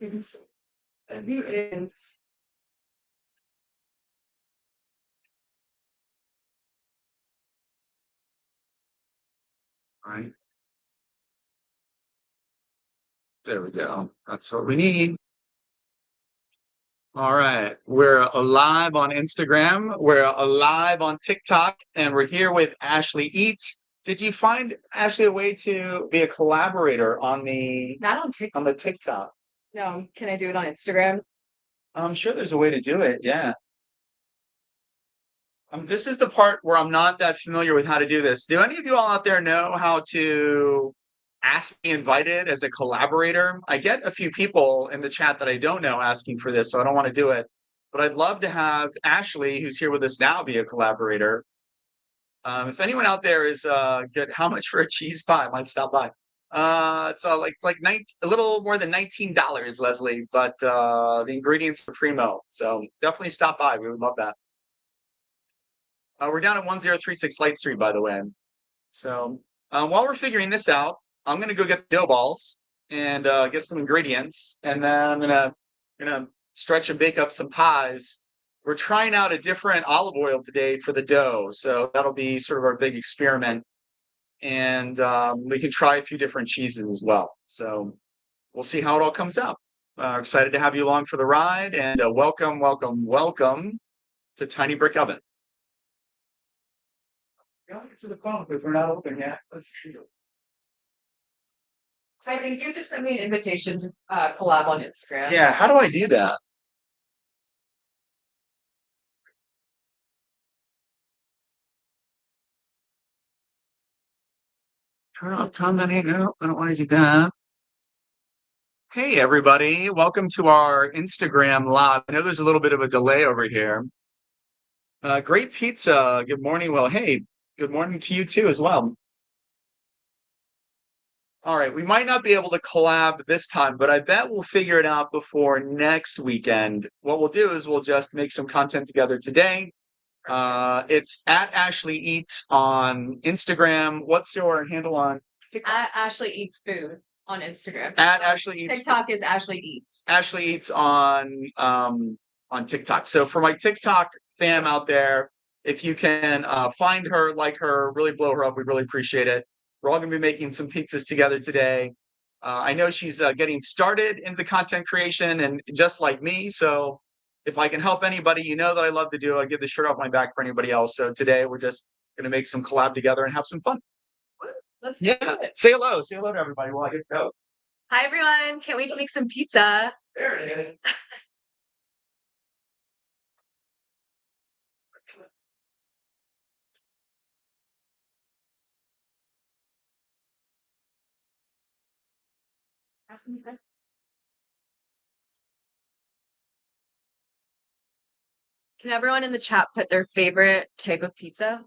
It's it's right. There we go. That's what we need. All right. We're alive on Instagram. We're alive on TikTok, and we're here with Ashley Eats. Did you find Ashley a way to be a collaborator on Not on TikTok. the TikTok? No, can I do it on Instagram? I'm sure there's a way to do it. Yeah. This is the part where I'm not that familiar with how to do this. Do any of you all out there know how to ask to be invited as a collaborator? I get a few people in the chat that I don't know asking for this, so I don't want to do it. But I'd love to have Ashley, who's here with us now, be a collaborator. If anyone out there is good, how much for a cheese pie? I might stop by. It's like a little more than $19, Leslie, but the ingredients are primo. So definitely stop by. We would love that. We're down at 1036 Light Street, by the way. So while we're figuring this out, I'm gonna go get the dough balls and get some ingredients, and then I'm gonna stretch and bake up some pies. We're trying out a different olive oil today for the dough, so that'll be sort of our big experiment. And we can try a few different cheeses as well. So we'll see how it all comes out. Excited to have you along for the ride, and welcome, welcome, welcome to Tiny Brick Oven. Get to the phone because we're not open yet. Let's see. I think you just sent me an invitation to collab on Instagram. Yeah, how do I do that? Turn off commenting. No, I don't want to do that. Hey, everybody. Welcome to our Instagram live. I know there's a little bit of a delay over here. Great pizza. Good morning. Well, hey, good morning to you too as well. All right, we might not be able to collab this time, but I bet we'll figure it out before next weekend. What we'll do is we'll just make some content together today. It's at Ashley Eats on Instagram. What's your handle on TikTok? At Ashley Eats Food on Instagram. At Ashley Eats. TikTok is Ashley Eats. Ashley Eats on TikTok. So for my TikTok fam out there, if you can find her, like her, really blow her up, we really appreciate it. We're all going to be making some pizzas together today. I know she's getting started in the content creation, and just like me. So if I can help anybody, you know that I love to do. I give the shirt off my back for anybody else. So today we're just going to make some collab together and have some fun. Let's Yeah. do it. Say hello. Say hello to everybody while I get to go. Hi everyone. Can't wait to make some pizza. There it is. Can everyone in the chat put their favorite type of pizza?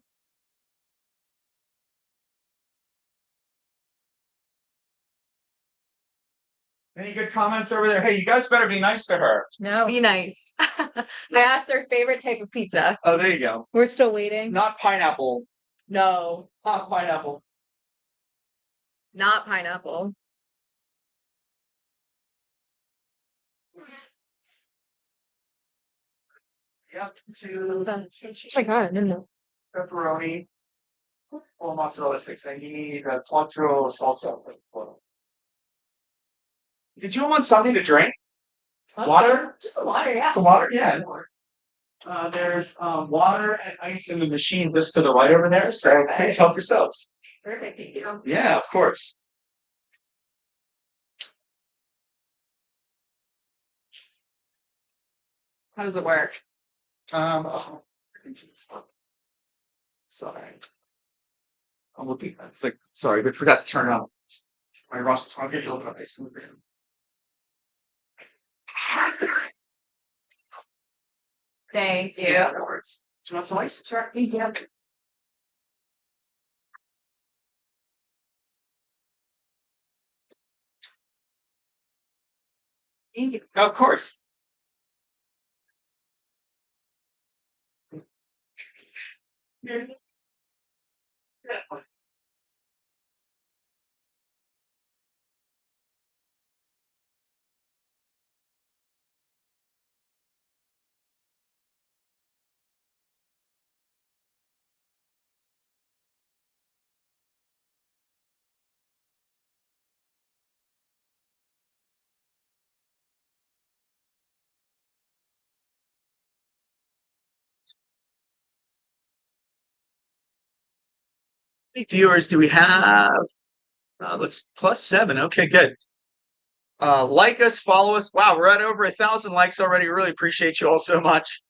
Any good comments over there? Hey, you guys better be nice to her. No. Be nice. I asked their favorite type of pizza. Oh, there you go. We're still waiting. Not pineapple. No. Not pineapple. Not pineapple. Yep. Oh my god, no. Pepperoni. Full mozzarella sticks. And you need quattro salsa. Did you want something to drink? Water? Just the water, yeah. Some water? Yeah. There's water and ice in the machine just to the right over there. So please help yourselves. Perfect, thank you. Yeah, of course. How does it work? Oh, sorry. I'm looking. It's like sorry, but forgot to turn on my Ross. I'll get you a little bit of ice cream. Thank you. Yeah, that works. Do you want some ice? Sure, thank you. Thank you. Of course. Yeah. many viewers do we have? Looks +7. Okay, good. Like us, follow us. Wow, we're at over 1,000 likes already. Really appreciate you all so much.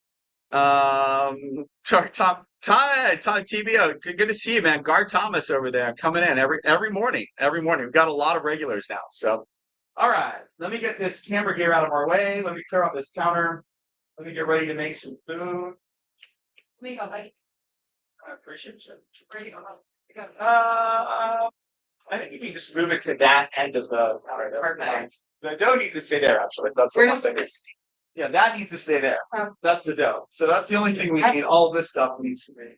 Tom TBO, good to see you, man. Guard Thomas over there coming in every morning. Every morning. We've got a lot of regulars now. So, all right, let me get this camera gear out of our way. Let me clear out this counter. Let me get ready to make some food. I appreciate you. I think you can just move it to that end of the counter. Perfect. The dough needs to stay there, actually. That's the one thing. Yeah, that needs to stay there. That's the dough. So that's the only thing we need. All this stuff needs to be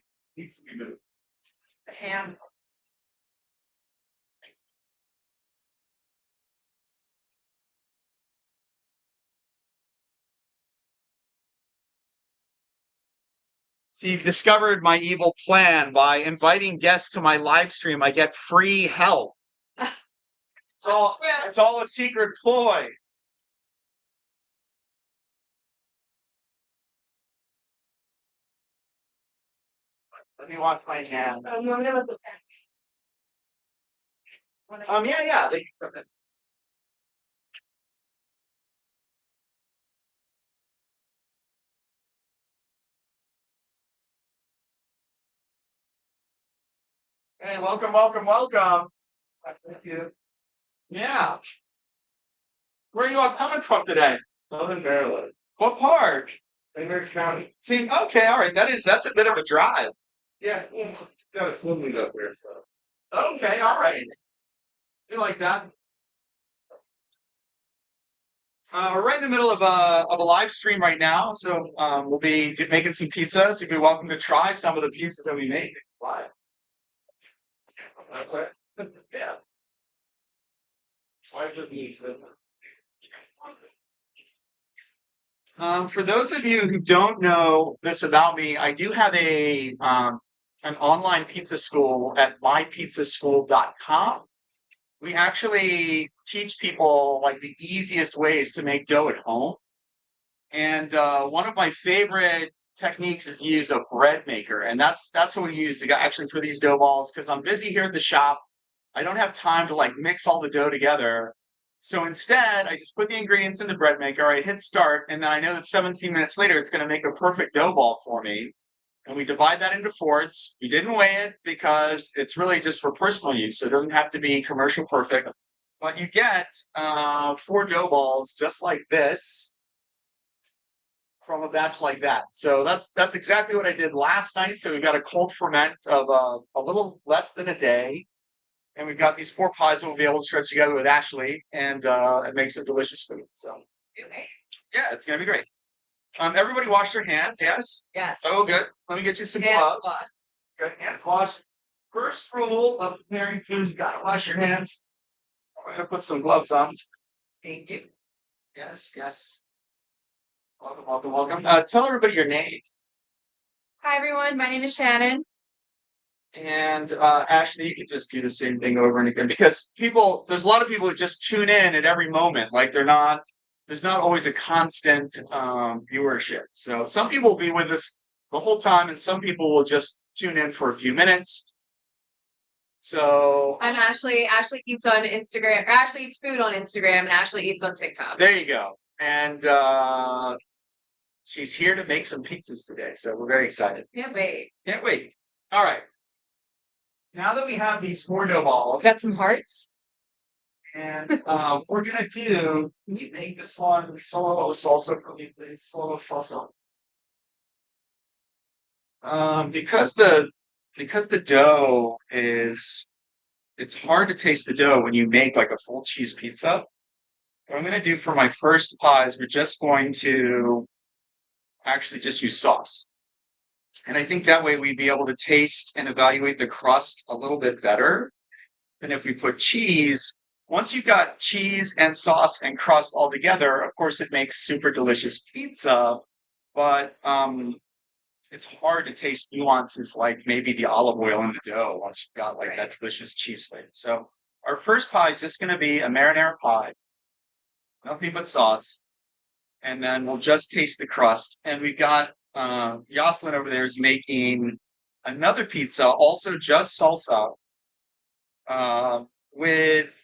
moved. Ham. So you've discovered my evil plan. By inviting guests to my live stream, I get free help. It's all a secret ploy. Let me wash my hands. Yeah. Hey, welcome. Thank you. Yeah. Where are you all coming from today? Southern Maryland. What part? Cambridge County. See, okay, all right. That's a bit of a drive. Yeah, got a swim meet up here. So. Okay, all right. You like that? We're right in the middle of a live stream right now, so we'll be making some pizzas. You'd be welcome to try some of the pizzas that we make live. Okay. Yeah. Why is it beef? For those of you who don't know this about me, I do have an online pizza school at mypizzaschool.com. We actually teach people like the easiest ways to make dough at home. And one of my favorite techniques is to use a bread maker. And that's what we use actually for these dough balls, because I'm busy here at the shop. I don't have time to like mix all the dough together. So instead, I just put the ingredients in the bread maker, I hit start, and then I know that 17 minutes later, it's going to make a perfect dough ball for me. And we divide that into fourths. We didn't weigh it because it's really just for personal use. So it doesn't have to be commercial perfect. But you get 4 dough balls just like this from a batch like that. So that's exactly what I did last night. So we've got a cold ferment of a little less than a day. And we've got these 4 pies that we'll be able to stretch together with Ashley, and it makes a delicious food. So, yeah, it's gonna be great. Everybody wash their hands. Yes. Yes. Oh, good. Let me get you some Hands gloves. Good. Hands wash. First rule of preparing food: you gotta wash your hands. I'm gonna put some gloves on. Thank you. Yes. Welcome. Tell everybody your name. Hi everyone, my name is Shannon. And Ashley, you can just do the same thing over and again, because there's a lot of people who just tune in at every moment. Like there's not always a constant viewership. So some people will be with us the whole time, and some people will just tune in for a few minutes. So I'm Ashley. Ashley eats on Instagram. Ashley eats food on Instagram, and Ashley eats on TikTok. there you go. And she's here to make some pizzas today, so we're very excited. Can't wait. Can't wait. All right. Now that we have these 4 dough balls, Got some hearts. and we're gonna do. Can you make this one solo salsa for me, please? Solo salsa. Because the dough it's hard to taste the dough when you make like a full cheese pizza. What I'm gonna do for my first pies, we're just going to actually just use sauce. And I think that way we'd be able to taste and evaluate the crust a little bit better than if we put cheese. Once you've got cheese and sauce and crust all together, of course, it makes super delicious pizza. But it's hard to taste nuances like maybe the olive oil in the dough once you've got like that delicious cheese flavor. So our first pie is just going to be a marinara pie, nothing but sauce. And then we'll just taste the crust. And we've got Jocelyn over there is making another pizza, also just salsa, with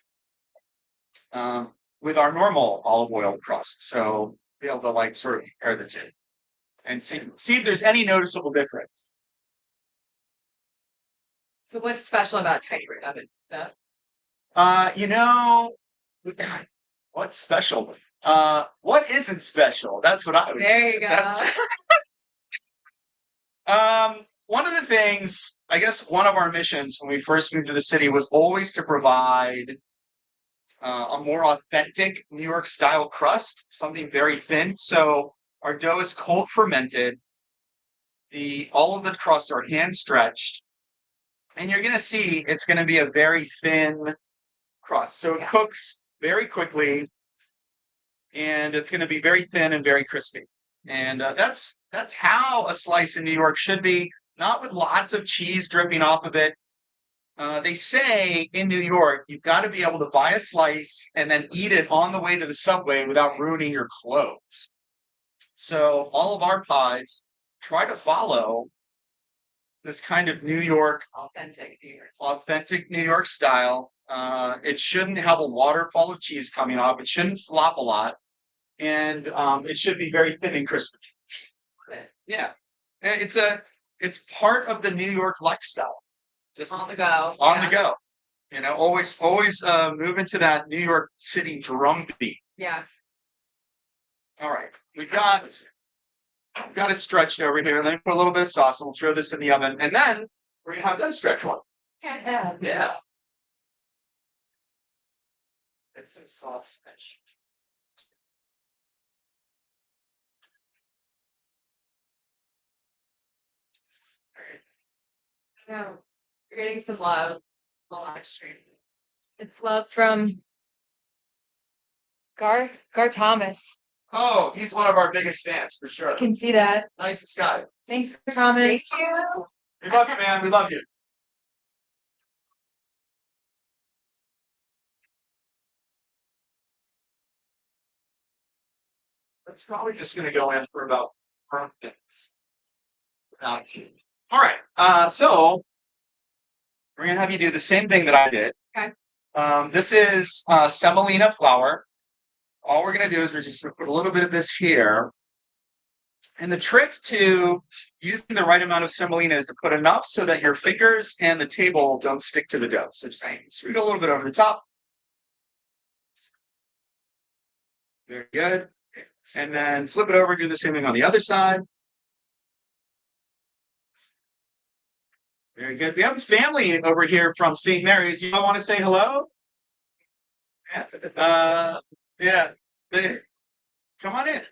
our normal olive oil crust. So be able to like sort of compare the two and see if there's any noticeable difference. So what's special about tiny brick oven pizza? You know, what's special? What isn't special? That's what I would say. There you go. That's one of the things, I guess one of our missions when we first moved to the city was always to provide a more authentic New York style crust, something very thin. So our dough is cold fermented. All of the crusts are hand stretched, and you're gonna see it's gonna be a very thin crust. So it cooks very quickly, and it's gonna be very thin and very crispy. And that's how a slice in New York should be, not with lots of cheese dripping off of it. They say in New York, you've got to be able to buy a slice and then eat it on the way to the subway without ruining your clothes. So all of our pies try to follow this kind of New York, authentic New York style. It shouldn't have a waterfall of cheese coming off. It shouldn't flop a lot, and it should be very thin and crispy. Yeah, it's part of the New York lifestyle. Just On the go. on the go. You know, always move into that New York City drumbeat. Yeah. All right, we've got it stretched over here. Then put a little bit of sauce, and we'll throw this in the oven, and then we're gonna have them stretch one. Yeah. It's a sauce stretch. No, you're getting some love. Live stream. It's love from Gar Thomas. Oh, he's one of our biggest fans for sure. I can see that. Nicest guy. Thanks, Thomas. Thank you. We love you, man. We love you. That's probably just going to go in for about 5 minutes. All right. So we're going to have you do the same thing that I did. Okay. This is semolina flour. All we're going to do is we're just going to put a little bit of this here. And the trick to using the right amount of semolina is to put enough so that your fingers and the table don't stick to the dough. So just sprinkle a little bit over the top. Very good. And then flip it over, do the same thing on the other side. Very good. We have a family over here from St. Mary's. You all want to say hello? Yeah. Come on in.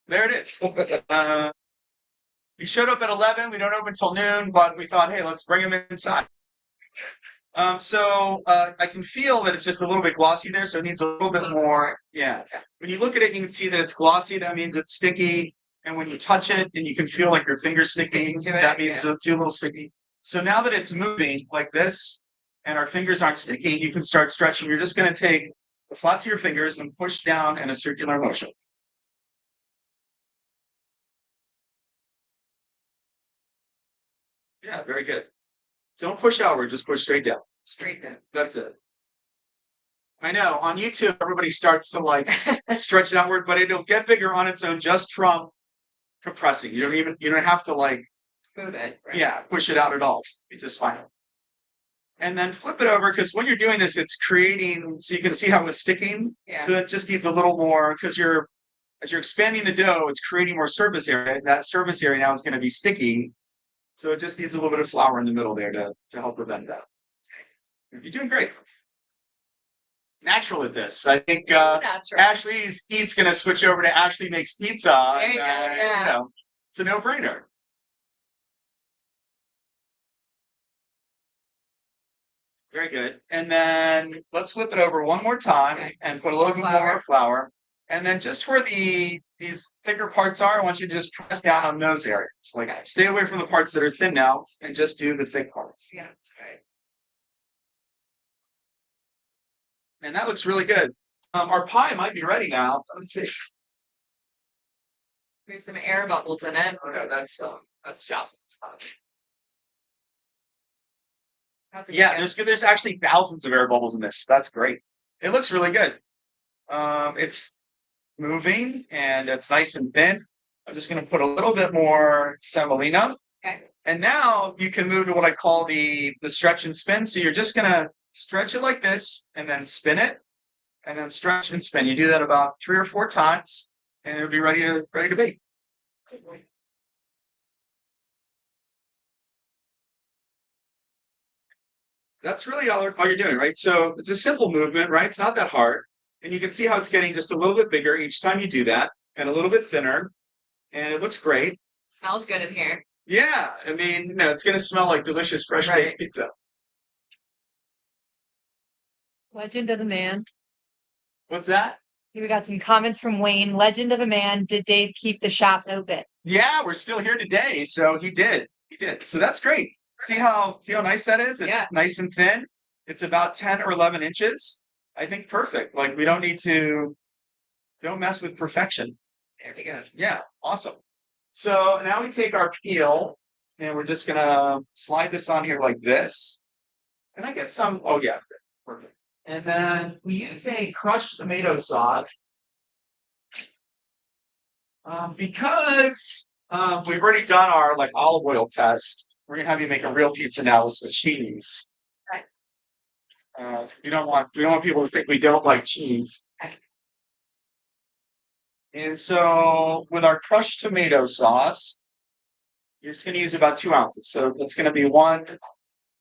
There it is. We showed up at 11. We don't open until noon, but we thought, hey, let's bring them inside. So I can feel that it's just a little bit glossy there, so it needs a little bit more. Yeah. When you look at it, you can see that it's glossy. That means it's sticky. And when you touch it, and you can feel like your finger's sticking, that means it's a little sticky. So now that it's moving like this, and our fingers aren't sticky, you can start stretching. You're just going to take the flats of your fingers and push down in a circular motion. Yeah, very good. Don't push outward, just push straight down. Straight down. That's it. I know on YouTube, everybody starts to like stretch it outward, but it'll get bigger on its own just from compressing. You don't have to like move it. Right? Yeah, push it out at all. It's just fine. And then flip it over because when you're doing this, it's creating, so you can see how it's sticking. Yeah. So it just needs a little more because as you're expanding the dough, it's creating more surface area. That surface area now is going to be sticky. So it just needs a little bit of flour in the middle there to help prevent that. You're doing great. Natural at this. I think Ashley's Eat's going to switch over to Ashley Makes Pizza. There you go. Yeah. You know, it's a no-brainer. Very good. And then let's flip it over one more time and put a little bit more flour. And then just where these thicker parts are, I want you to just press down on those areas. Like stay away from the parts that are thin now and just do the thick parts. Yeah, that's right. And that looks really good. Our pie might be ready now. Let's see. There's some air bubbles in it. Oh no, that's Jocelyn's. How's it Yeah, going? there's actually thousands of air bubbles in this. That's great. It looks really good. It's moving and it's nice and thin. I'm just going to put a little bit more semolina. Okay. And now you can move to what I call the stretch and spin. So you're just going to stretch it like this and then spin it and then stretch and spin. You do that about 3 or 4 times and it'll be ready to bake. That's really all you're doing, right? So it's a simple movement, right? It's not that hard. And you can see how it's getting just a little bit bigger each time you do that and a little bit thinner. And it looks great. Smells good in here. Yeah, I mean, no, it's going to smell like delicious fresh Right. baked pizza. Legend of the man. What's that? We got some comments from Wayne. Legend of a man. Did Dave keep the shop open? Yeah, we're still here today, so he did. He did. So that's great. See how nice that is? It's Yeah. nice and thin. It's about 10 or 11 inches. I think perfect. Like we don't mess with perfection. There we go. Yeah, awesome. So now we take our peel and we're just gonna slide this on here like this. Can I get some? Oh yeah, perfect. And then we use a crushed tomato sauce because we've already done our like olive oil test. We're gonna have you make a real pizza now with some cheese. Okay. We don't want people to think we don't like cheese. And so with our crushed tomato sauce, you're just going to use about 2 ounces. So that's going to be 1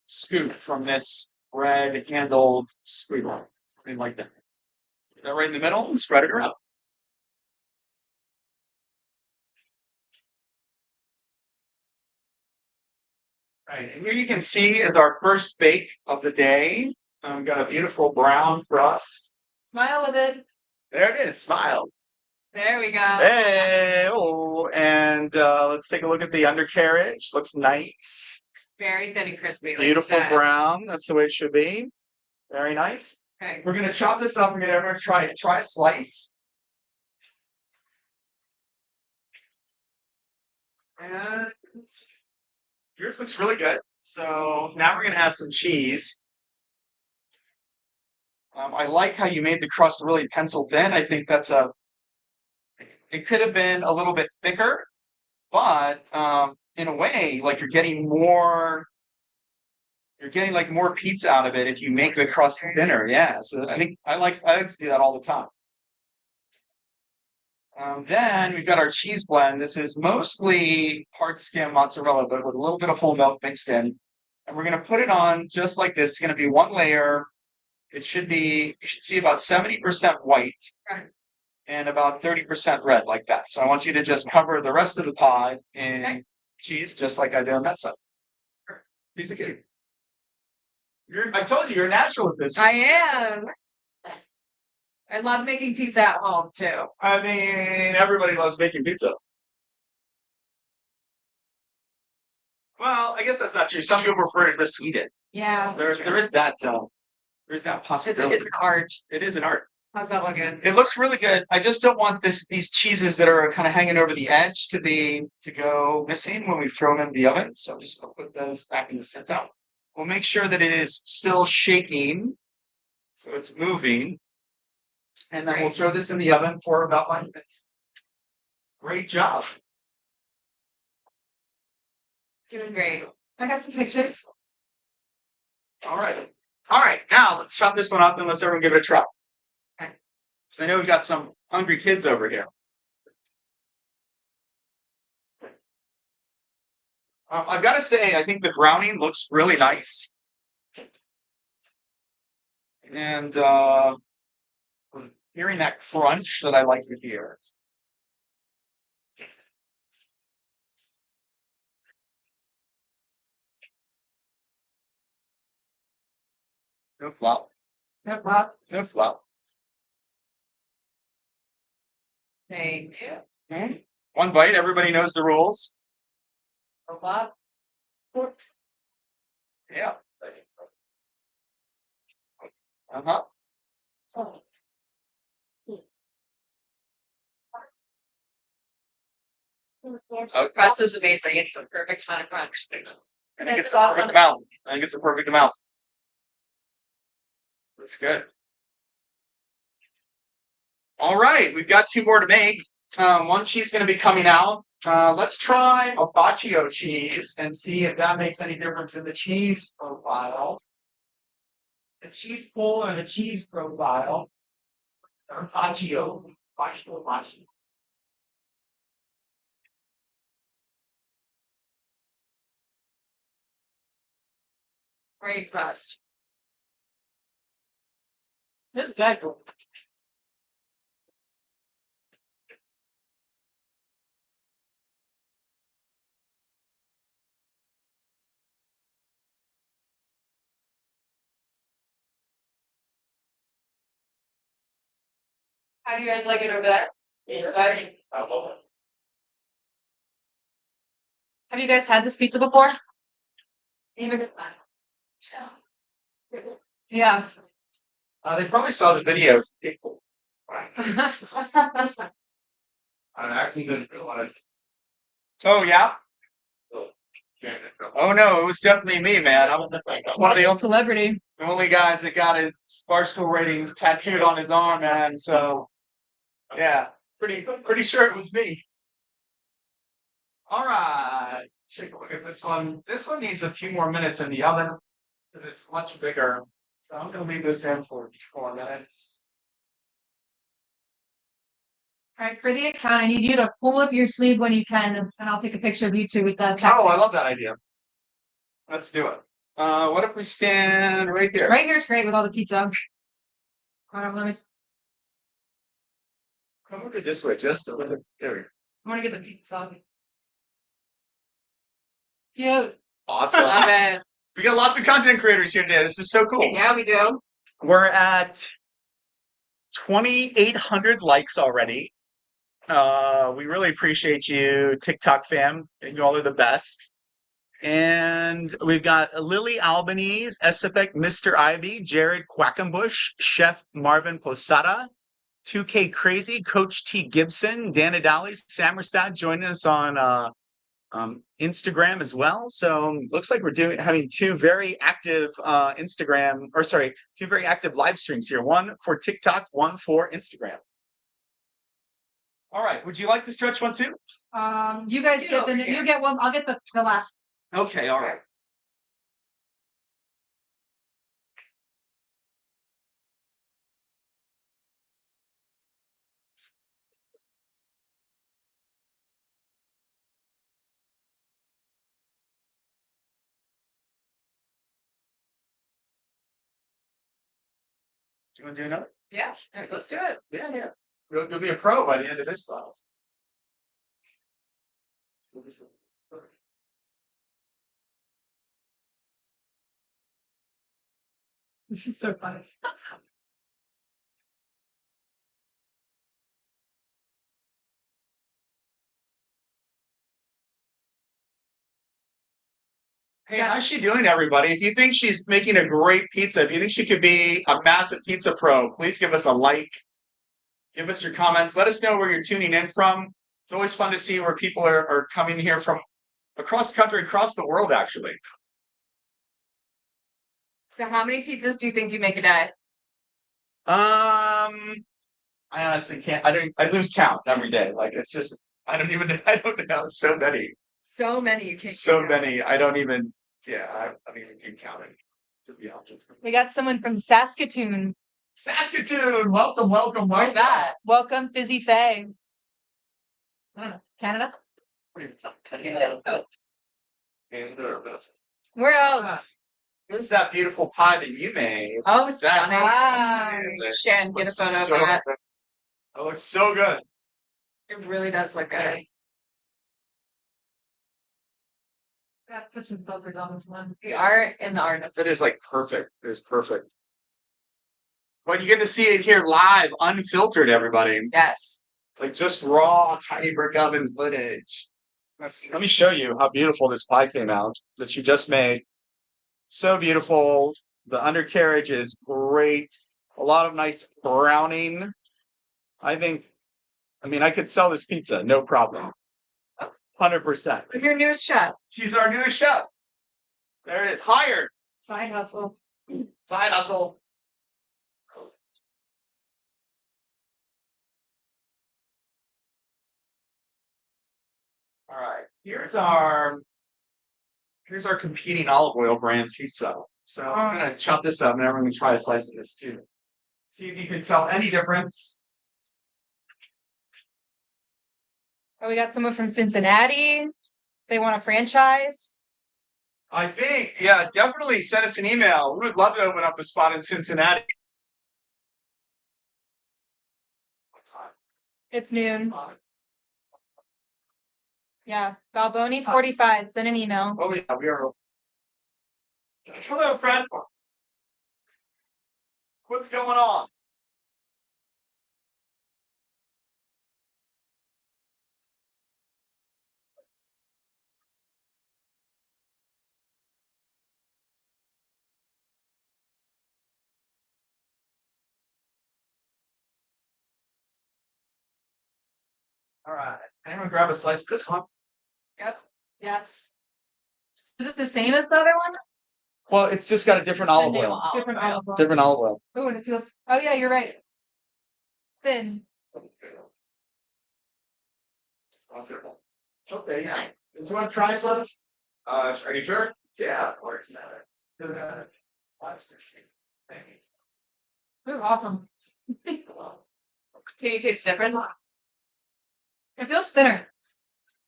scoop from this red handled squealer. Something like that. Put that right in the middle and spread it around. Right, and here you can see is our first bake of the day. We've got a beautiful brown crust. Smile with it. There it is, smile. There we go. Hey, oh, and let's take a look at the undercarriage. Looks nice. Very thin and crispy. Like Beautiful you said. brown. That's the way it should be. Very nice. Okay. We're gonna chop this up. We're gonna everyone try a slice. And yours looks really good. So now we're gonna add some cheese. I like how you made the crust really pencil thin. I think it could have been a little bit thicker, but in a way, like you're getting like more pizza out of it if you make the crust thinner. Yeah. So I like to do that all the time. Then we've got our cheese blend. This is mostly hard skim mozzarella, but with a little bit of whole milk mixed in. And we're going to put it on just like this. It's going to be 1 layer. You should see about 70% white and about 30% red like that. So I want you to just cover the rest of the pie in cheese, just like I did on that side. Piece of cake. I told you, you're a natural at this. I am. I love making pizza at home too. I mean, everybody loves making pizza. Well, I guess that's not true. Some people prefer to just eat it. Yeah. There is that possibility. It's an art. It is an art. How's that looking? It looks really good. I just don't want these cheeses that are kind of hanging over the edge to go missing when we throw them in the oven. So I'm just gonna put those back in the center. We'll make sure that it is still shaking, so it's moving. And then we'll throw this in the oven for about 5 minutes. Great job. Doing great. I got some pictures. All right. All right. Now let's chop this one up and let's everyone give it a try. Okay. Because I know we've got some hungry kids over here. I've got to say, I think the browning looks really nice. And hearing that crunch that I like to hear. No flop. No problem. No flop. Thank you. Mhm. One bite, everybody knows the rules. No problem. Yeah. Uh-huh. Oh. Crust is amazing. It's the perfect amount of crunch. I think This it's is the perfect awesome. amount. I think it's the perfect amount. That's good. All right, we've got two more to make. One cheese going to be coming out. Let's try a Baccio cheese and see if that makes any difference in the cheese profile. The cheese pull and the cheese profile. Or Baccio. Baccio. Great crust. This is good. How do you guys like it over there? Have you guys had this pizza before? Yeah. They probably saw the video. I actually didn't realize. Oh yeah. Oh no, it was definitely me, man. I'm one of the Celebrity. only guys that got his Barstool rating tattooed on his arm, man. So yeah, pretty sure it was me. All right, let's take a look at this one. This one needs a few more minutes in the oven because it's much bigger. So I'm gonna leave this in for 4 minutes. All right, for the account, I need you to pull up your sleeve when you can, and I'll take a picture of you two with the. Oh, I love that idea. Let's do it. What if we stand right here? Right here's great with all the pizza. Hold on, let me. Come over this way, just a little. There. I want to get the pizza. Cute. Awesome. Love it. We got lots of content creators here today. This is so cool. Yeah, we do. We're at 2,800 likes already. We really appreciate you, TikTok fam. You all are the best. And we've got Lily Albanese, Esapek, Mr. Ivy, Jared Quackenbush, Chef Marvin Posada, 2K Crazy, Coach T Gibson, Dana Dally, Samerstad joining us on Instagram as well. So looks like we're having two very active two very active live streams here. One for TikTok, one for Instagram. All right. Would you like to stretch one too? You guys get the. You get one. I'll get the last. Okay. All right. Do you want to do another? Yeah, let's do it. Yeah. You'll be a pro by the end of this class. This is so funny. Hey, how's she doing, everybody? If you think she's making a great pizza, if you think she could be a massive pizza pro, please give us a like. Give us your comments. Let us know where you're tuning in from. It's always fun to see where people are coming here from across the country, across the world, actually. So how many pizzas do you think you make a day? I honestly can't. I lose count every day. Like it's just I don't know. So many. So many you can't. So many. I don't even keep counting, to be honest. We got someone from Saskatoon. Saskatoon, welcome. Where's that? Welcome, Fizzy Faye. Canada. Where else? Here's that beautiful pie that you made. Oh, That stunning. Wow. looks Shan, get a photo of so that. good. It looks so good. It really does look good. Gotta put some filters on this one. The art and the artist. That is like perfect. It is perfect. But you get to see it here live, unfiltered, everybody. Yes. It's like just raw tiny brick oven footage. Let me show you how beautiful this pie came out that she just made. So beautiful. The undercarriage is great. A lot of nice browning. I could sell this pizza, no problem. 100%. I'm your newest chef. She's our newest chef. There it is. Hired. Side hustle. Side hustle. All right. Here's our competing olive oil brand pizza. So I'm gonna chop this up and everyone can try a slice of this too. See if you can tell any difference. Oh, we got someone from Cincinnati. They want a franchise. I think, yeah, definitely send us an email. We would love to open up a spot in Cincinnati. It's noon. Yeah, Balboni 45. Send an email. Oh yeah, we are. Hello, friend. What's going on? All right. Anyone grab a slice of this one? Yep. Yes. Is this the same as the other one? Well, it's just got a different olive oil. Different olive oil. Different olive oil. Oh, and it feels. Oh yeah, you're right. Thin. Okay, yeah. Do you want to try slice? Are you sure? Yeah, of course. Oh, awesome. Can you taste the difference? It feels thinner.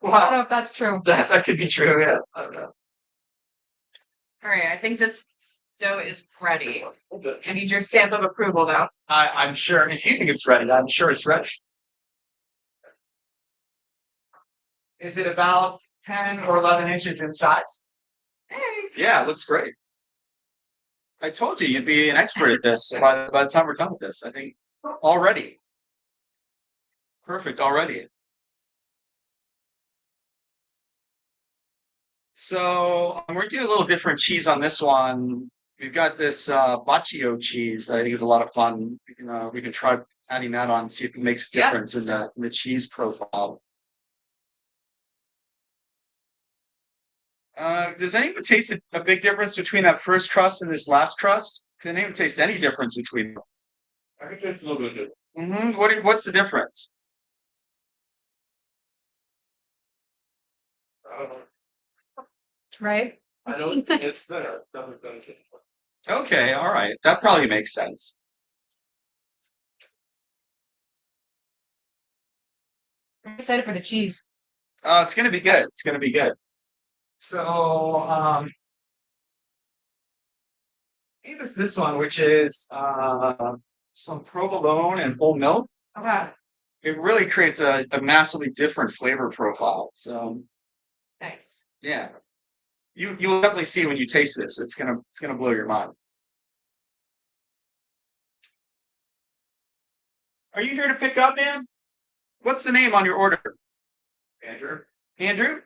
I don't Wow, know if that's true. that could be true. Yeah, I don't know. All right, I think this dough is ready. I need your stamp of approval, though. I'm sure. If you think it's ready, I'm sure it's ready. Is it about 10 or 11 inches in size? Hey. Yeah, it looks great. I told you you'd be an expert at this by the time we're done with this. I think already. Perfect already. So we're doing a little different cheese on this one. We've got this Baccio cheese that I think is a lot of fun. We can try adding that on, see if it makes a Yeah. difference in the cheese profile. Does anyone taste a big difference between that first crust and this last crust? Can anyone taste any difference between them? I think it's a little bit different. What's the difference? Right? I don't think it's there. Okay, all right. That probably makes sense. I'm excited for the cheese. It's gonna be good. It's gonna be good. So, gave us this one, which is some provolone and whole milk. Okay. It really creates a massively different flavor profile. So, Nice. yeah, you will definitely see when you taste this. It's gonna blow your mind. Are you here to pick up, man? What's the name on your order? Andrew. Andrew?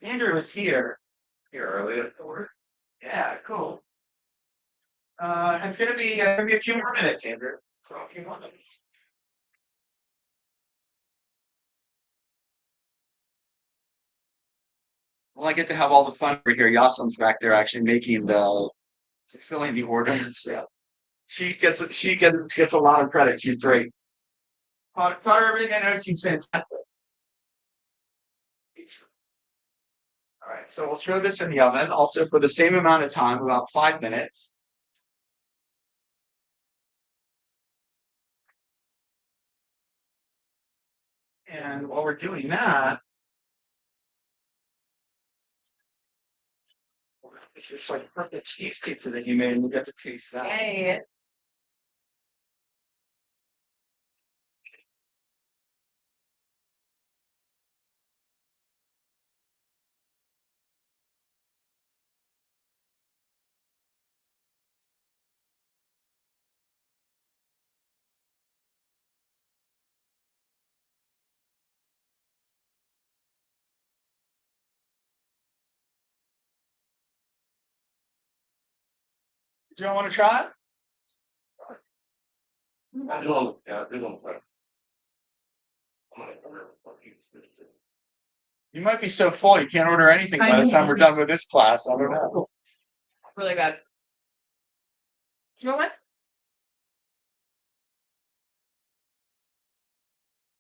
Andrew is here. Here early at the order. Yeah, cool. It's gonna be a few more minutes, Andrew. So a few more minutes. Well, I get to have all the fun over here. Yoselin's back there actually making filling the orders. Yeah. She gets a lot of credit. She's great. Taught her everything I know. She's fantastic. All right, so we'll throw this in the oven also for the same amount of time, about 5 minutes. And while we're doing that, it's just like perfect cheese pizza that you made, and we get to taste that. Yay. Do you want to try it? I don't, yeah, there's no. You might be so full you can't order anything by the time we're done with this class. I don't know. Really bad. You know what?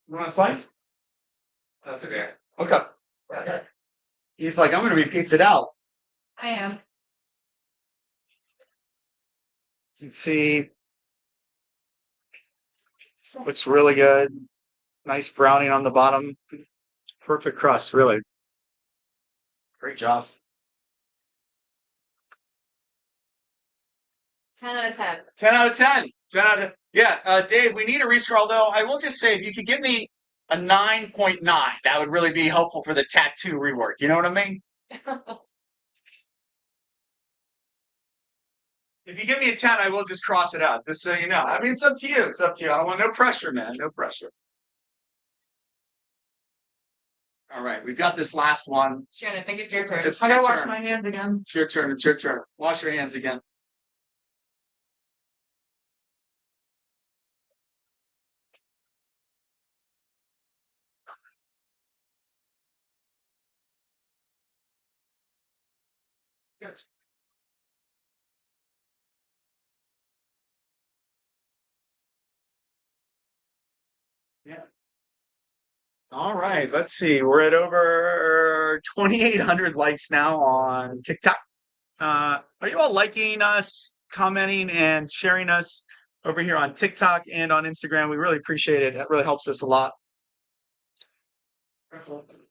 You want a slice? That's okay. Okay. He's like, I'm gonna be pizzaed out. I am. Let's see. Looks really good. Nice browning on the bottom. Perfect crust, really. Great job. 10 out of 10. 10 out of 10. 10 out of Yeah, Dave, we need a rescroll though. I will just say if you could give me a 9.9, that would really be helpful for the tattoo rework. You know what I mean? If you give me a 10, I will just cross it out, just so you know. I mean, it's up to you. It's up to you. I don't want no pressure, man. No pressure. All right, we've got this last one. Shannon, I think it's your turn. It's I gotta your wash turn. my hands again. It's your turn. It's your turn. Wash your hands again. Good. Yeah. All right, let's see. We're at over 2,800 likes now on TikTok. Are you all liking us, commenting, and sharing us over here on TikTok and on Instagram? We really appreciate it. That really helps us a lot.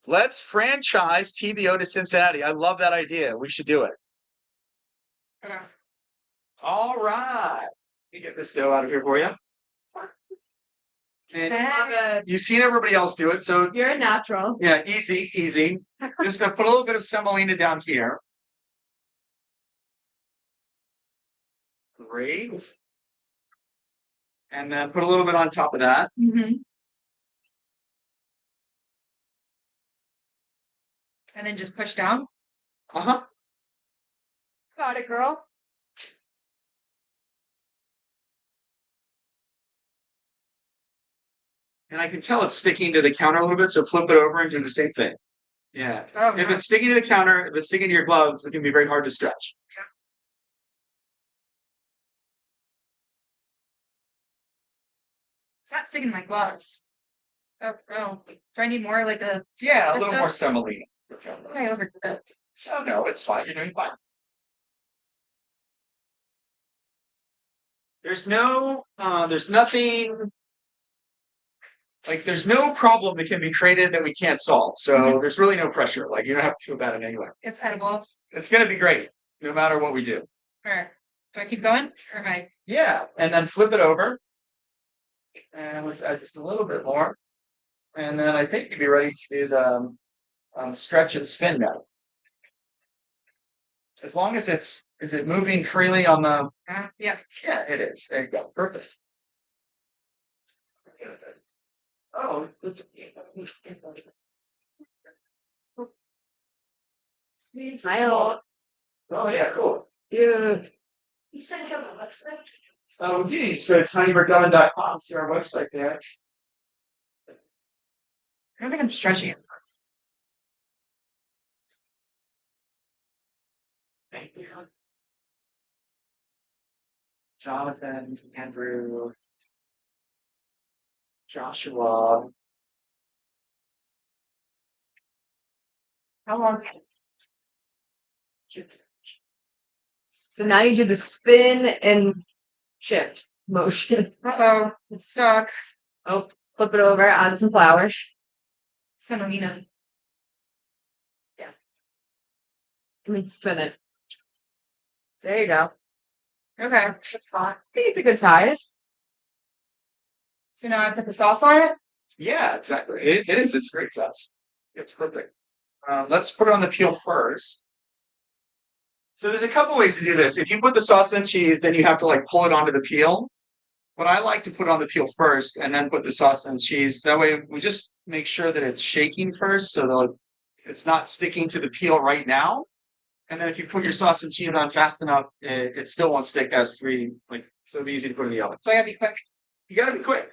Let's franchise TBO to Cincinnati. I love that idea. We should do it. Okay. All right. Let me get this dough out of here for you. And Love it. you've seen everybody else do it, so You're a natural. yeah, easy, easy. Just put a little bit of semolina down here. Great. And then put a little bit on top of that. Mm-hmm. And then just push down. Uh-huh. Got it, girl. And I can tell it's sticking to the counter a little bit, so flip it over and do the same thing. Yeah. Oh, If it's sticking to the counter, if it's sticking to your gloves, it's gonna be very hard to stretch. It's not sticking to my gloves. Oh, no. Do I need more like a Yeah, a This little more stuff? semolina. I overdid it. So no, it's fine. You're doing fine. There's nothing like there's no problem that can be created that we can't solve. So there's really no pressure. Like you don't have to feel bad in any way. It's edible. It's gonna be great, no matter what we do. Or do I keep going? Or am I Yeah, and then flip it over. And let's add just a little bit more. And then I think you'd be ready to do the stretch and spin now. As long as is it moving freely on the, yeah. yeah, it is. There you go. Perfect. Oh. Smile. Oh, yeah, cool. Yeah. You said you have a website? Oh, geez, so tinybergana.com. See our website there. I don't think I'm stretching it. Thank you. Jonathan, Andrew, Joshua. How long? So now you do the spin and shift motion. Uh-oh. It's stuck. Oh, flip it over, add some flowers. Semolina. Let me spin it. There you go. Okay. That's fine. I think it's a good size. So now I put the sauce on it? Yeah, exactly. It is. It's great sauce. It's perfect. Let's put it on the peel first. So there's a couple ways to do this. If you put the sauce and cheese, then you have to like pull it onto the peel. But I like to put it on the peel first and then put the sauce and cheese. That way we just make sure that it's shaking first so that it's not sticking to the peel right now. And then if you put your sauce and cheese on fast enough, it still won't stick as three, like, so it'll be easy to put in the oven. So I gotta be quick. You gotta be quick.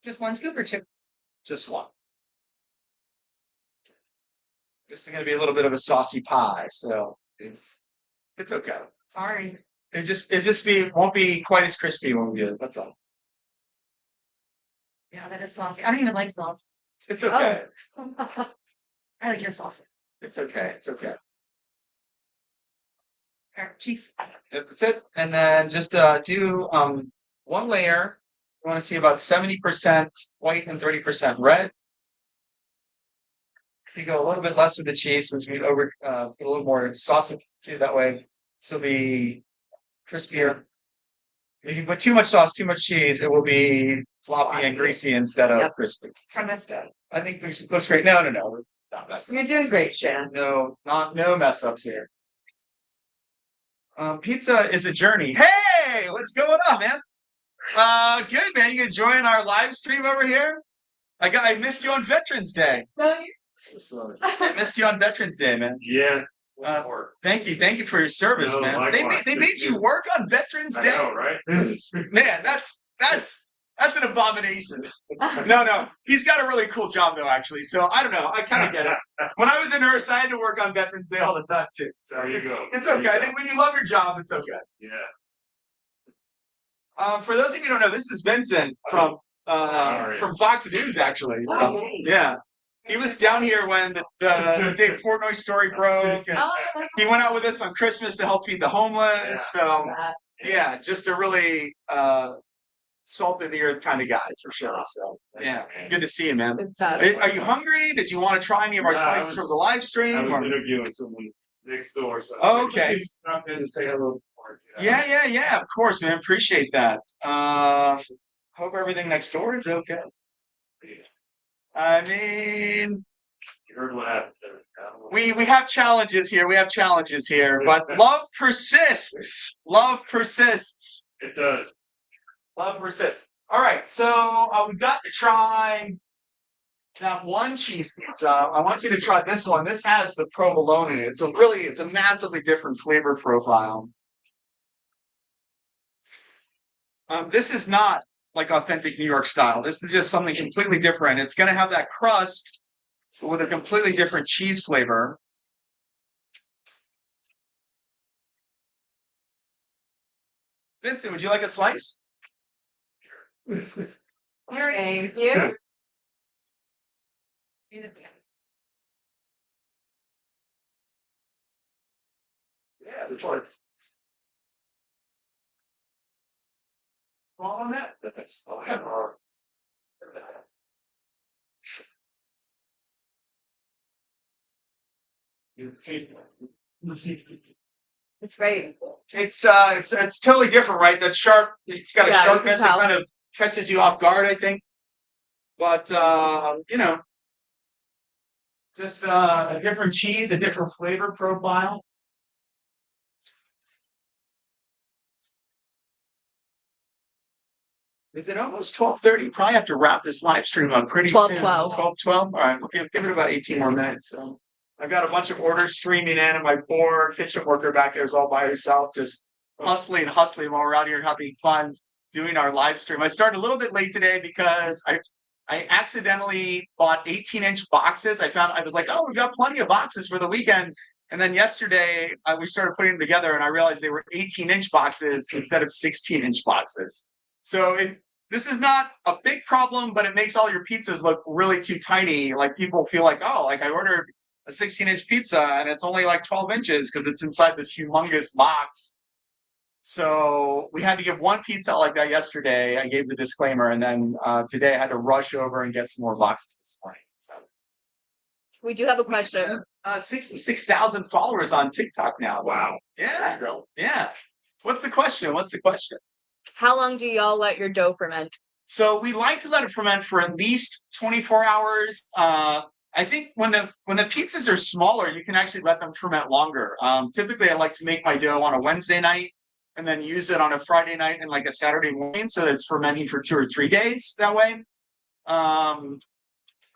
Just one scoop or two? Just one. This is gonna be a little bit of a saucy pie, so it's okay. Sorry. Won't be quite as crispy when we do it. That's all. Yeah, that is saucy. I don't even like sauce. It's okay. I like your sauce. It's okay. It's okay. Cheese. That's it. And then just do one layer. You want to see about 70% white and 30% red. You go a little bit less with the cheese since we put a little more sauce into that way. This will be crispier. If you put too much sauce, too much cheese, it will be floppy and greasy instead of crispy. I messed up. I think we should looks great. No, we're not messing. You're doing great, Shan. No mess ups here. Pizza is a journey. Hey, what's going on, man? Good, man. You enjoying our live stream over here? I missed you on Veterans Day. I missed you on Veterans Day, man. Yeah. Thank you for your service, No, man. They likewise. made you work on Veterans I Day. know, right? Man, that's an abomination. No, he's got a really cool job though, actually. So I don't know. I kind of get it. When I was a nurse, I had to work on Veterans Day all the time too. So There you go. it's There okay. you I go. think when you love your job, it's okay. Yeah. For those of you who don't know, this is Vincent from Fox News, actually. Yeah. He was down here when the Dave Portnoy story broke, and he went out with us on Christmas to help feed the homeless. So yeah, just a really salt of the earth kind of guy for sure. So yeah, good to see you, man. Are you hungry? Did you want to try any of our No, slices from the live I stream? was or- interviewing someone next door, so Oh, okay. Stop in and say hello. Yeah, of course, man. Appreciate that. Hope everything next door is okay. I mean, You heard what happened there. we have challenges here. But love persists. Love persists. It does. Love persists. All right, so we've got to try that one cheese pizza. I want you to try this one. This has the provolone in it. It's a massively different flavor profile. This is not like authentic New York style. This is just something completely different. It's going to have that crust with a completely different cheese flavor. Vincent, would you like a slice? Thank you. Yeah, the choice. All on that. That's all I have. Or- It's great. It's totally different, right? That sharp. It's got a Yeah, you can sharpness that tell. kind of catches you off guard, I think. But just a different cheese, a different flavor profile. Is it almost 12:30? Probably have to wrap this live stream up pretty 12:12. soon. 12:12. All right, we'll give it about 18 more minutes. So I've got a bunch of orders streaming in, and my poor kitchen worker back there is all by herself, just hustling while we're out here having fun doing our live stream. I started a little bit late today because I accidentally bought 18-inch boxes. I was like, oh, we've got plenty of boxes for the weekend. And then yesterday we started putting them together, and I realized they were 18-inch boxes instead of 16-inch boxes. So this is not a big problem, but it makes all your pizzas look really too tiny. Like people feel like, oh, like I ordered a 16-inch pizza and it's only like 12 inches because it's inside this humongous box. So we had to give one pizza like that yesterday. I gave the disclaimer, and then today I had to rush over and get some more boxes this morning. So We do have a question. 66,000 followers on TikTok now. Wow. Yeah. Yeah. What's the question? How long do y'all let your dough ferment? So we like to let it ferment for at least 24 hours. I think when the pizzas are smaller, you can actually let them ferment longer. Typically, I like to make my dough on a Wednesday night and then use it on a Friday night and like a Saturday morning, so that it's fermenting for 2 or 3 days that way.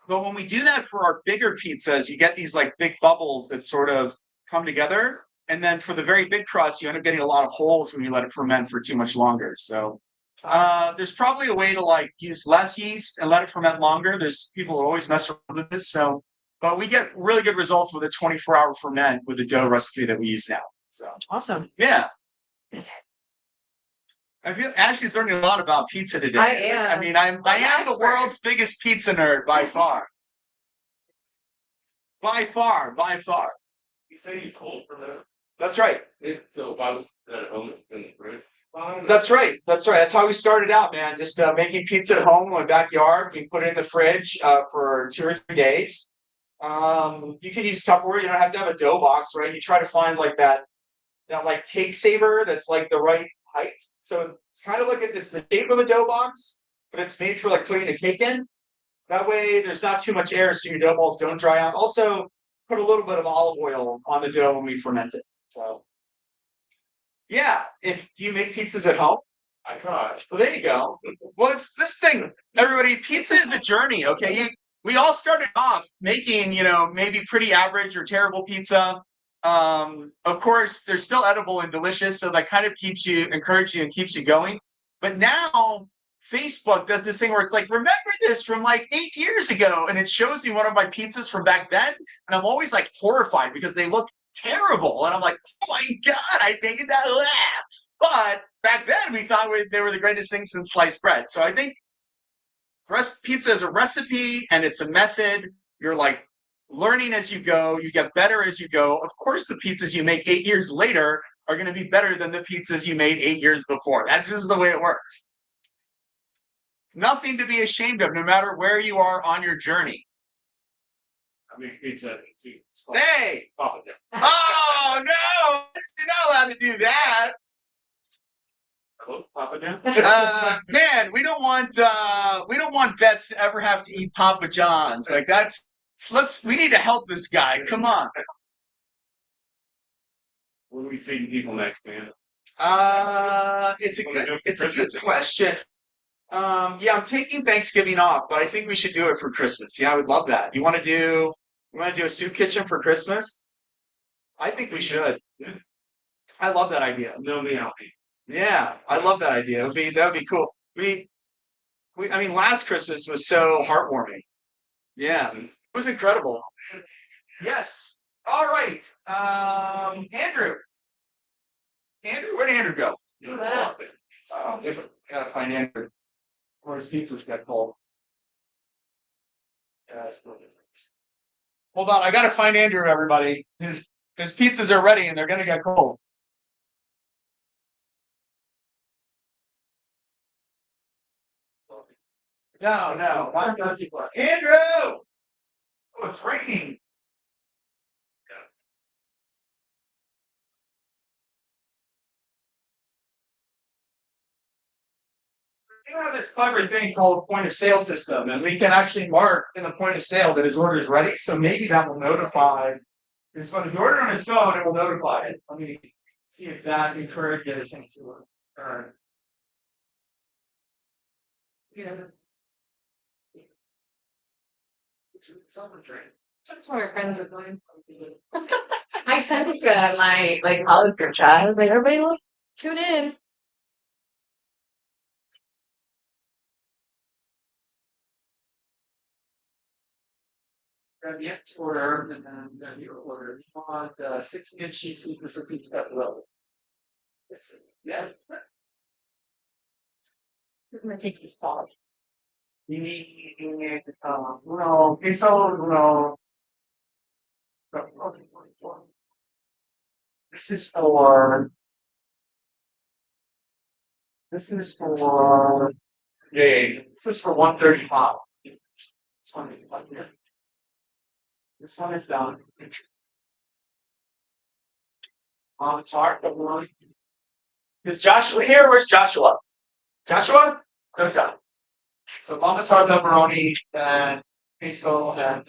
But when we do that for our bigger pizzas, you get these like big bubbles that sort of come together. And then for the very big crust, you end up getting a lot of holes when you let it ferment for too much longer. So there's probably a way to like use less yeast and let it ferment longer. There's people who always mess around with this. So But we get really good results with a 24-hour ferment with the dough recipe that we use now. So Awesome. yeah. I feel Ashley's learning a lot about pizza today. I am. I mean, I am the expert. world's biggest pizza nerd by far. By far. You say you cold for that? That's right. So if I was at home in the fridge. That's right. That's how we started out, man. Just making pizza at home in my backyard. We put it in the fridge for 2 or 3 days. You can use Tupperware. You don't have to have a dough box, right? You try to find like that like cake saver that's like the right height. So it's kind of like it's the shape of a dough box, but it's made for like putting a cake in. That way, there's not too much air, so your dough balls don't dry out. Also, put a little bit of olive oil on the dough when we ferment it. So, yeah, if you make pizzas at home, I tried. well, there you go. Well, it's this thing, everybody. Pizza is a journey, okay? We all started off making, maybe pretty average or terrible pizza. Of course, they're still edible and delicious, so that kind of encourages you and keeps you going. But now Facebook does this thing where it's like, remember this from like 8 years ago, and it shows you one of my pizzas from back then, and I'm always like horrified because they look terrible, and I'm like, oh my god, I made that. But back then, we thought they were the greatest thing since sliced bread. So I think pizza is a recipe and it's a method. You're like learning as you go. You get better as you go. Of course, the pizzas you make 8 years later are going to be better than the pizzas you made 8 years before. That's just the way it works. Nothing to be ashamed of, no matter where you are on your journey. I mean, pizza too. Hey! Papa John's. Oh no! You're not allowed to do that. Hello, Papa John's? Man, we don't want vets to ever have to eat Papa John's. Like we need to help this guy. Come on. What are we feeding people next, man? It's a good question. Yeah, I'm taking Thanksgiving off, but I think we should do it for Christmas. Yeah, I would love that. You want to do a soup kitchen for Christmas? I think we should. Yeah. I love that idea. No, me, I'll be. Yeah, I love that idea. That would be cool. I mean, last Christmas was so heartwarming. Yeah, it was incredible. Yes. All right. Andrew. Where'd Andrew go? Gotta find Andrew. Or his pizza's got cold. Hold on, I gotta find Andrew, everybody. His pizzas are ready and they're gonna get cold. No, Andrew! Oh, it's raining. We have this clever thing called point of sale system, and we can actually mark in the point of sale that his order is ready. So maybe that will notify his phone. If you order on his phone, it will notify it. Let me see if that encourages him to return. Yeah. It's on the train. That's what our friends are doing. I sent it to my college group chat. I was like, everybody look, tune in. Grab the next order and then grab your order. You want 16-inch cheese with the 16 cut level. Yeah. I'm gonna take these balls. Uno queso, uno. This is for. This is for. Yeah. This is for 135. This one is done. It's hard, but we're. Is Joshua here? Where's Joshua? Joshua? Good done. So Montezar pepperoni and queso and.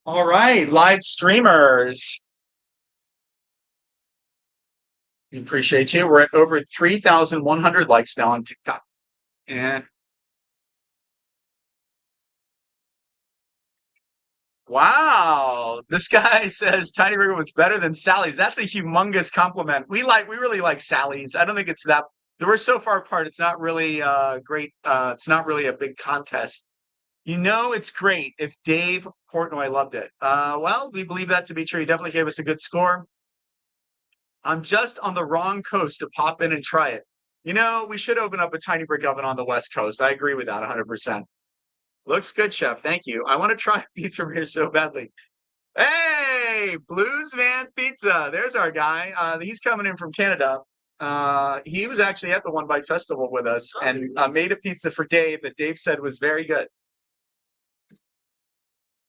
All right, live streamers. We appreciate you. We're at over 3,100 likes now on TikTok. And Wow, this guy says Tiny Burger was better than Sally's. That's a humongous compliment. We really like Sally's. I don't think it's that we're so far apart. It's not really great. It's not really a big contest. You know, it's great if Dave Portnoy loved it. Well, we believe that to be true. He definitely gave us a good score. I'm just on the wrong coast to pop in and try it. You know, we should open up a tiny brick oven on the West Coast. I agree with that 100%. Looks good, chef. Thank you. I want to try pizza from here so badly. Hey, Blues Van Pizza. There's our guy. He's coming in from Canada. He was actually at the One Bite Festival with us and made a pizza for Dave that Dave said was very good.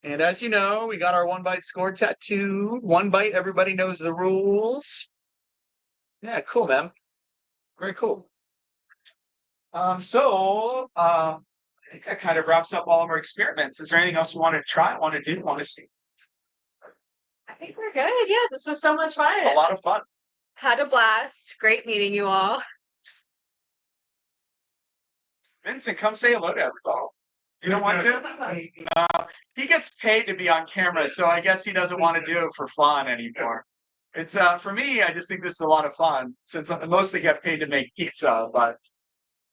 And as you know, we got our One Bite score tattoo. One Bite, everybody knows the rules. Yeah, cool, man. Very cool. I think that kind of wraps up all of our experiments. Is there anything else we want to try, want to do, want to see? I think we're good. Yeah, this was so much fun. It's a lot of fun. Had a blast. Great meeting you all. Vincent, come say hello to everybody. You don't want to? He gets paid to be on camera, so I guess he doesn't want to do it for fun anymore. It's for me, I just think this is a lot of fun since I mostly get paid to make pizza, but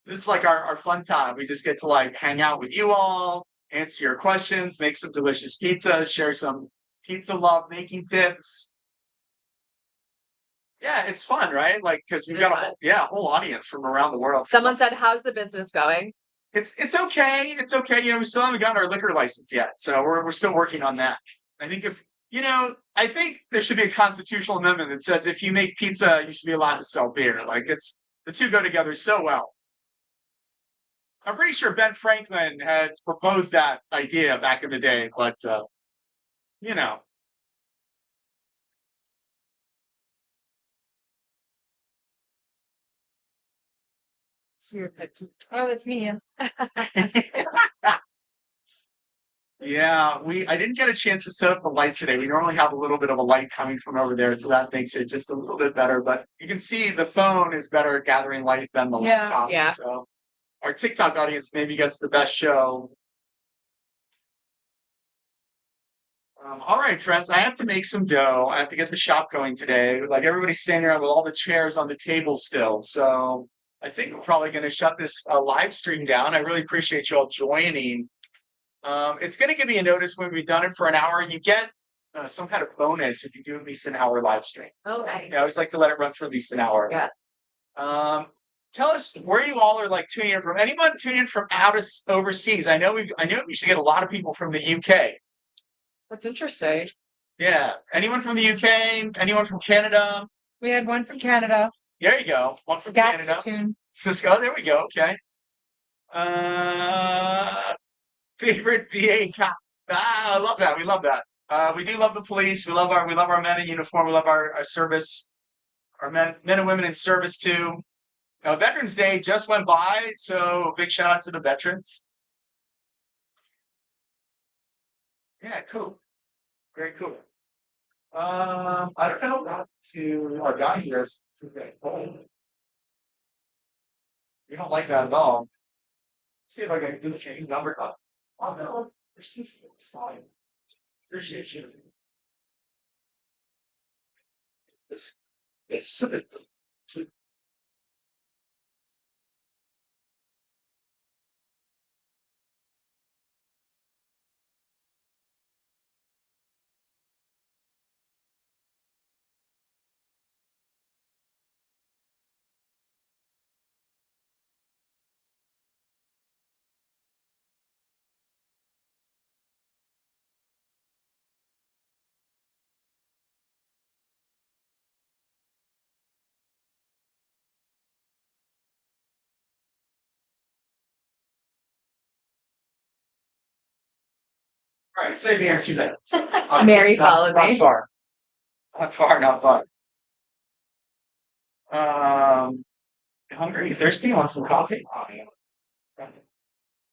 this is like our fun time. We just get to like hang out with you all, answer your questions, make some delicious pizza, share some pizza love making tips. Yeah, it's fun, right? Like because we've got a whole audience from around the world. Someone said, "How's the business going?" It's okay. It's okay. You know, we still haven't gotten our liquor license yet, so we're still working on that. I think I think there should be a constitutional amendment that says if you make pizza, you should be allowed to sell beer. Like it's the two go together so well. I'm pretty sure Ben Franklin had proposed that idea back in the day, but you know. Oh, it's me. Yeah, I didn't get a chance to set up the lights today. We normally have a little bit of a light coming from over there, so that makes it just a little bit better. But you can see the phone is better at gathering light than the Yeah. laptop. Yeah. So our TikTok audience maybe gets the best show. All right, friends, I have to make some dough. I have to get the shop going today. Like everybody's standing around with all the chairs on the table still. So I think we're probably going to shut this live stream down. I really appreciate you all joining. It's going to give me a notice when we've done it for an hour. You get some kind of bonus if you do at least an hour live stream. Oh, nice. I always like to let it run for at least an hour. Yeah. Tell us where you all are like tuning in from. Anyone tuning in from overseas? I know we should get a lot of people from the UK. That's interesting. Yeah. Anyone from the UK? Anyone from Canada? We had one from Canada. There you go. One from Canada. Saskatoon. Cisco. There we go. Okay. Favorite VA cop. I love that. We love that. We do love the police. We love our men in uniform. We love our service, our men and women in service too. Veterans Day just went by, so big shout out to the veterans. Yeah, cool. Very cool. I don't know how to our guy here is. We don't like that at all. See if I can do the same number up. Oh no, it's fine. Appreciate you. It's all right, save me here 2 seconds. Mary followed Not me. far. Not far, not far. Hungry, thirsty, want some coffee? Yeah,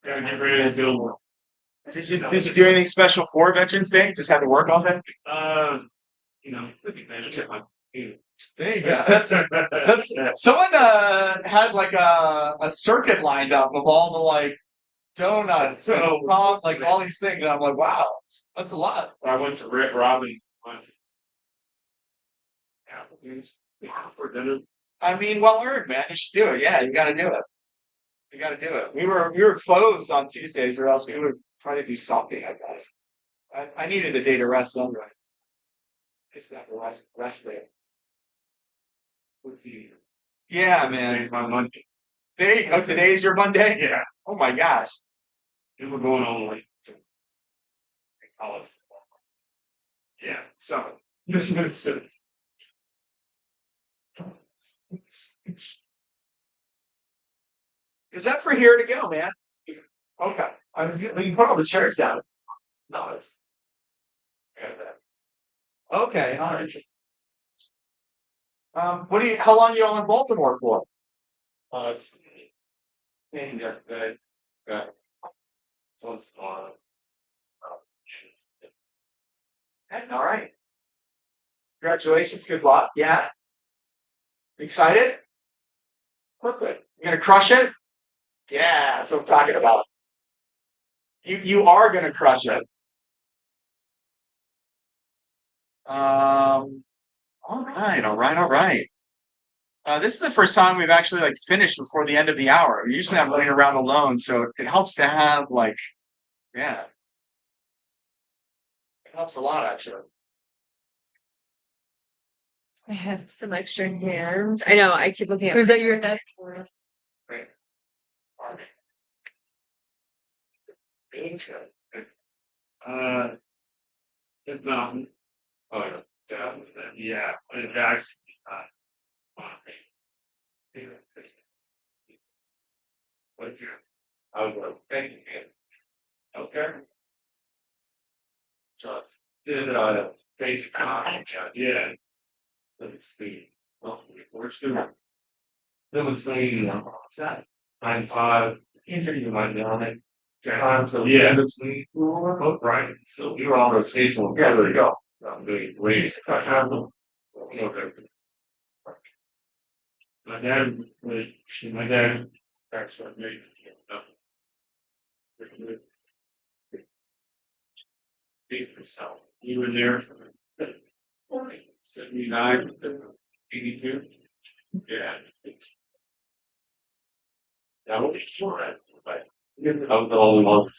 get ready to feel. Did you do anything special for Veterans Day? Just had to work all day? There you go. That's someone had like a circuit lined up of all the like donut, so like all these things. And I'm like, wow, that's a lot. I went to Red Robin. Went to Applebee's for dinner. I mean, well earned, man. You should do it. Yeah, you got to do it. You got to do it. We were closed on Tuesdays, or else we would try to do something. I guess. I needed the day to rest otherwise. It's got to rest there. With the Yeah, man. my Monday. There you go. Today's your Monday. Yeah, Oh my gosh. we were going on like to college. Yeah, so. Is that for here to go, man? Okay. We can put all the chairs down. No, it's. Okay, all right. How long you all in Baltimore for? It's. And that. So it's All right. Congratulations, good luck. Yeah. Excited? Perfect. You're gonna crush it? Yeah, that's what I'm talking about. You are gonna crush it. All right, all right, all right. This is the first time we've actually like finished before the end of the hour. Usually I'm running around alone, so it helps to have like, yeah. It helps a lot actually. I have some extra hands. I know, I keep looking at. Was that your head? Great. It's not. Oh, yeah, it actually. But you, I was like, thank you. Okay. So, did basic yeah. Let's see. Well, we're still. Demonstrating that 9-5 interview might be on it. So yeah, both right. So we were on rotation. Yeah, there you go. I'm doing ways. My dad, my dad, actually made big himself. You were there for 79, 82. Yeah. That would be sure, but I was the only one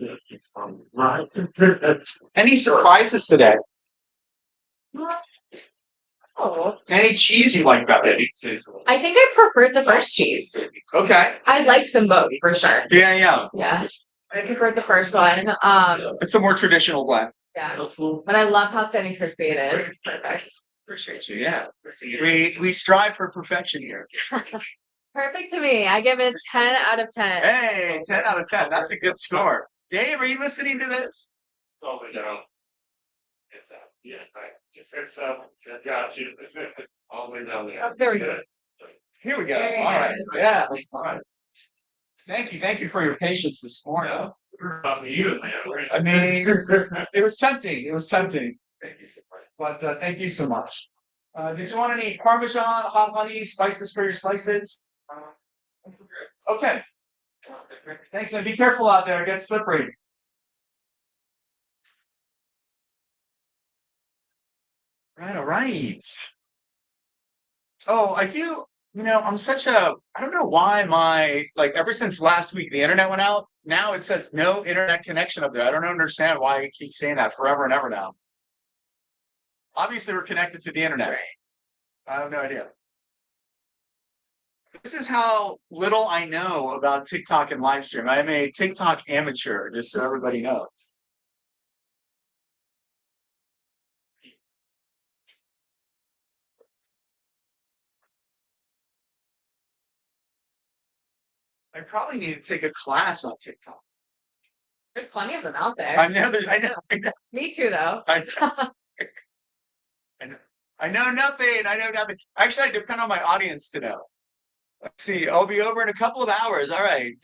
from right. Any surprises today? Oh, Any cheese you like better? I think I preferred the first cheese. Okay. I liked them both for sure. Yeah, yeah. Yeah. I preferred the first one. It's a more traditional blend. Yeah. But I love how thin and crispy it is. It's perfect. Appreciate you. Yeah. We strive for perfection here. Perfect to me. I give it a 10 out of 10. Hey, 10 out of 10. That's a good score. Dave, are you listening to this? It's all the way down. It's yeah, right. Just it's got you. All the way down there. Very good. Here we go. Very All right. good. Yeah. All right. Thank you for your patience this morning. You, man. Right? I mean, it was tempting. It was tempting. Thank you so much. But thank you so much. Did you want any Parmesan, hot honey, spices for your slices? Okay. Thanks, man. Be careful out there. It gets slippery. Right, all right. Oh, I do. I don't know why ever since last week, the internet went out. Now it says no internet connection up there. I don't understand why it keeps saying that forever and ever now. Obviously, we're connected to the internet. Right. I have no idea. This is how little I know about TikTok and live stream. I'm a TikTok amateur, just so everybody knows. I probably need to take a class on TikTok. There's plenty of them out there. I know. Me too, though. I know nothing. I know nothing. Actually, I depend on my audience to know. Let's see. I'll be over in a couple of hours. All right.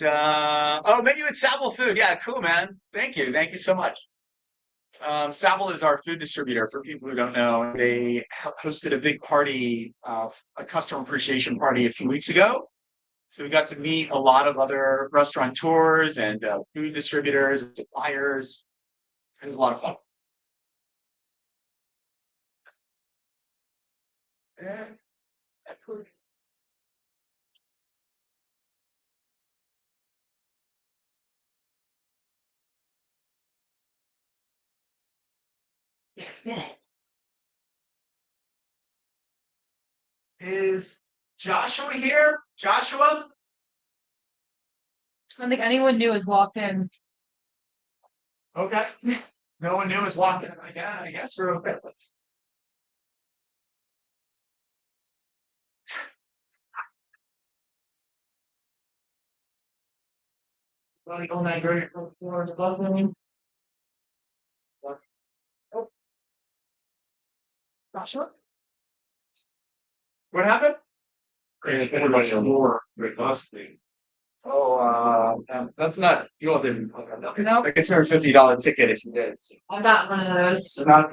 Menu at Savile Food. Yeah, cool, man. Thank you. Thank you so much. Savile is our food distributor. For people who don't know, they hosted a big party, a customer appreciation party a few weeks ago. So we got to meet a lot of other restaurateurs and food distributors and suppliers. It was a lot of fun. And is Joshua here? Joshua? I don't think anyone new has walked in. Okay. No one new is walking. I guess we're okay. Well, you night very for the buzzing. Joshua? What happened? Everybody's more robustly. Oh, that's not, you all didn't. No. Like a $250 ticket if you did. I'm not one of those. They're not,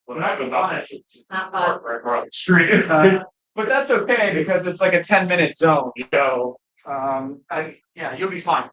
When I go by, Not fun. right across the street. but that's okay because it's like a 10-minute zone. So, yeah, you'll be fine.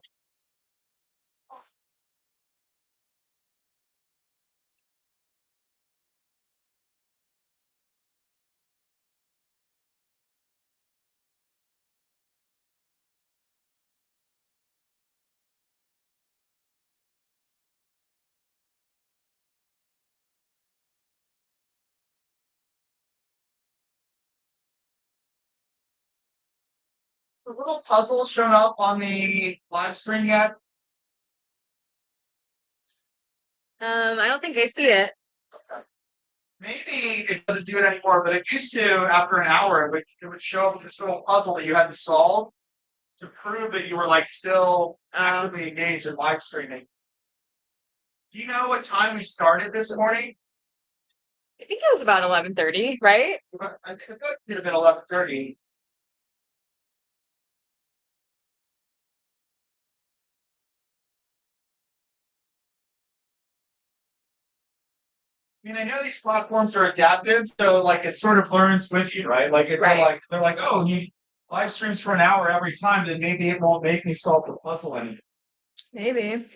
The little puzzle shown up on the live stream yet? I don't think I see it. Maybe it doesn't do it anymore, but it used to after an hour, it would show up with this little puzzle that you had to solve to prove that you were like still actively engaged in live streaming. Do you know what time we started this morning? I think it was about 11:30, right? I think it could have been 11:30. I mean, I know these platforms are adaptive, so like it sort of learns with you, right? Like if Right. they're like, oh, you live streams for an hour every time, then maybe it won't make me solve the puzzle anymore. Maybe.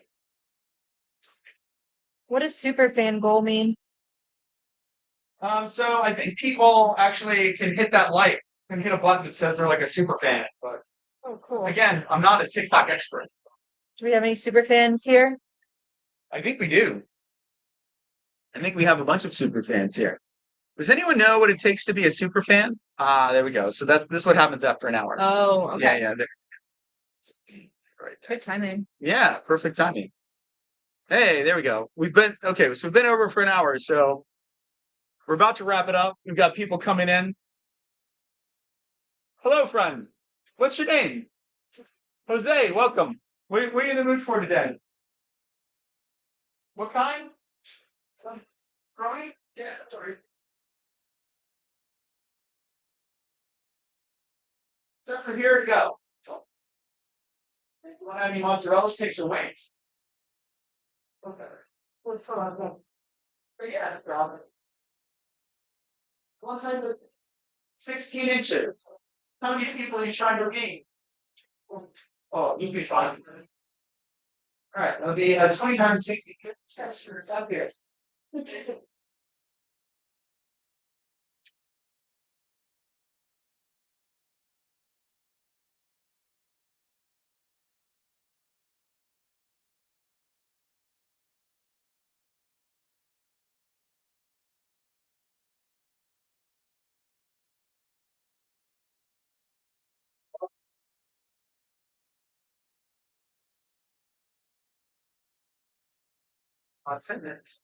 What does super fan goal mean? So I think people actually can hit that like and hit a button that says they're like a super fan. But Oh, cool. again, I'm not a TikTok expert. Do we have any super fans here? I think we do. I think we have a bunch of super fans here. Does anyone know what it takes to be a super fan? There we go. So this is what happens after an hour. Oh, okay. Yeah. Right. Good timing. Yeah, perfect timing. Hey, there we go. We've been over for an hour, so we're about to wrap it up. We've got people coming in. Hello, friend. What's your name? Jose, welcome. What are you in the mood for today? What kind? Brownie? Yeah, sorry. Except for here to go. You want to have any mozzarella sticks or wings? Okay. What's fun? But yeah, no problem. One time with 16 inches. How many people are you trying to meet? Oh, you'd be fine. All right, that'll be 20 times 60. That's it's up here. On 10 minutes.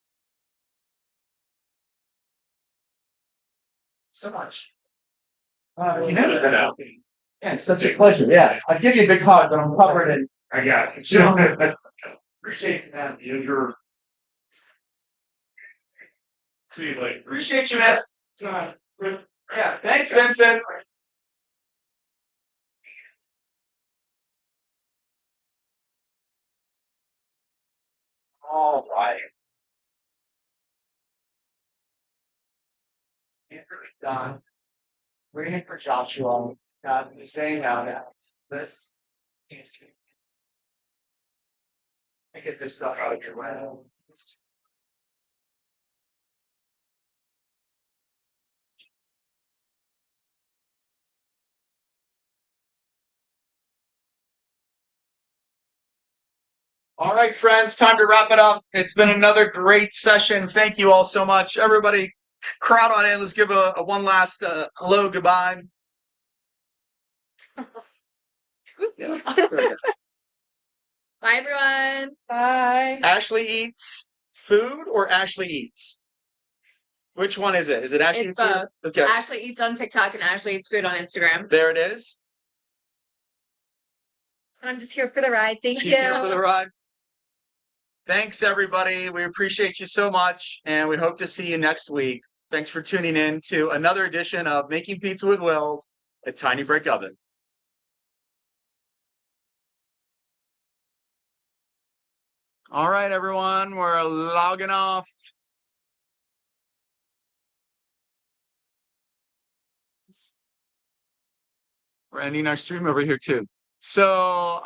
So much. You know that out. Yeah, it's such a pleasure. Yeah, I'll give you a big hug, but I'm covered in. I got it. Appreciate you, man. You're. See, like, Appreciate you, man. Yeah, thanks, Vincent. All right. Done. Waiting for Joshua. Got the same out. this. I get this stuff out of your way. All right, friends, time to wrap it up. It's been another great session. Thank you all so much. Everybody, crowd on in. Let's give a one last hello, goodbye. Yeah. Bye, everyone. Bye. Ashley Eats Food or Ashley Eats? Which one is it? Is it Ashley It's Eats Food? both. Okay, Ashley Eats on TikTok and Ashley Eats Food on Instagram. there it is. I'm just here for the ride. Thank She's here for the ride. Thanks, everybody. We appreciate you so much, and we hope to see you next week. Thanks for tuning in to another edition of Making Pizza with Will at Tiny Brick Oven. All right, everyone, we're logging off. We're ending our stream over here too. So,